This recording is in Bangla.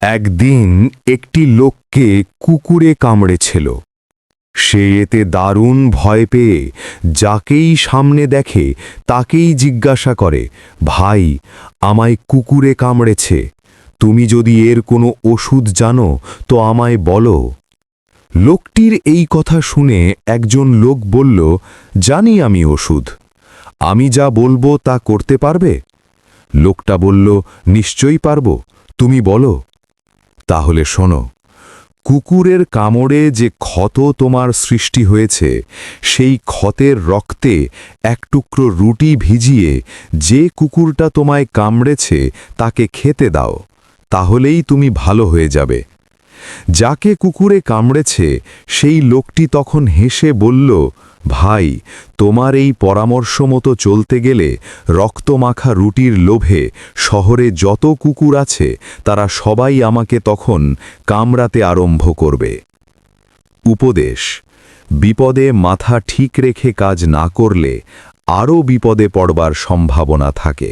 একদিন একটি লোককে কুকুরে কামড়েছিল। সে এতে দারুণ ভয় পেয়ে যাকেই সামনে দেখে তাকেই জিজ্ঞাসা করে, ভাই, আমায় কুকুরে কামড়েছে, তুমি যদি এর কোনো ওষুধ জানো তো আমায় বলো। লোকটির এই কথা শুনে একজন লোক বলল, জানি আমি ওষুধ, আমি যা বলবো তা করতে পারবে? লোকটা বলল, নিশ্চয়ই পারবো, তুমি বলো। তাহলে শোনো, কুকুরের কামড়ে যে ক্ষত তোমার সৃষ্টি হয়েছে, সেই ক্ষতের রক্তে এক টুকরো রুটি ভিজিয়ে যে কুকুরটা তোমায় কামড়েছে তাকে খেতে দাও, তাহলেই তুমি ভালো হয়ে যাবে। যাকে কুকুরে কামড়েছে সেই লোকটি তখন হেসে বলল, ভাই, তোমার এই পরামর্শ মতো চলতে গেলে রক্তমাখা রুটির লোভে শহরে যত কুকুর আছে তারা সবাই আমাকে তখন কামড়াতে আরম্ভ করবে। উপদেশ: বিপদে মাথা ঠিক রেখে কাজ না করলে আরও বিপদে পড়বার সম্ভাবনা থাকে।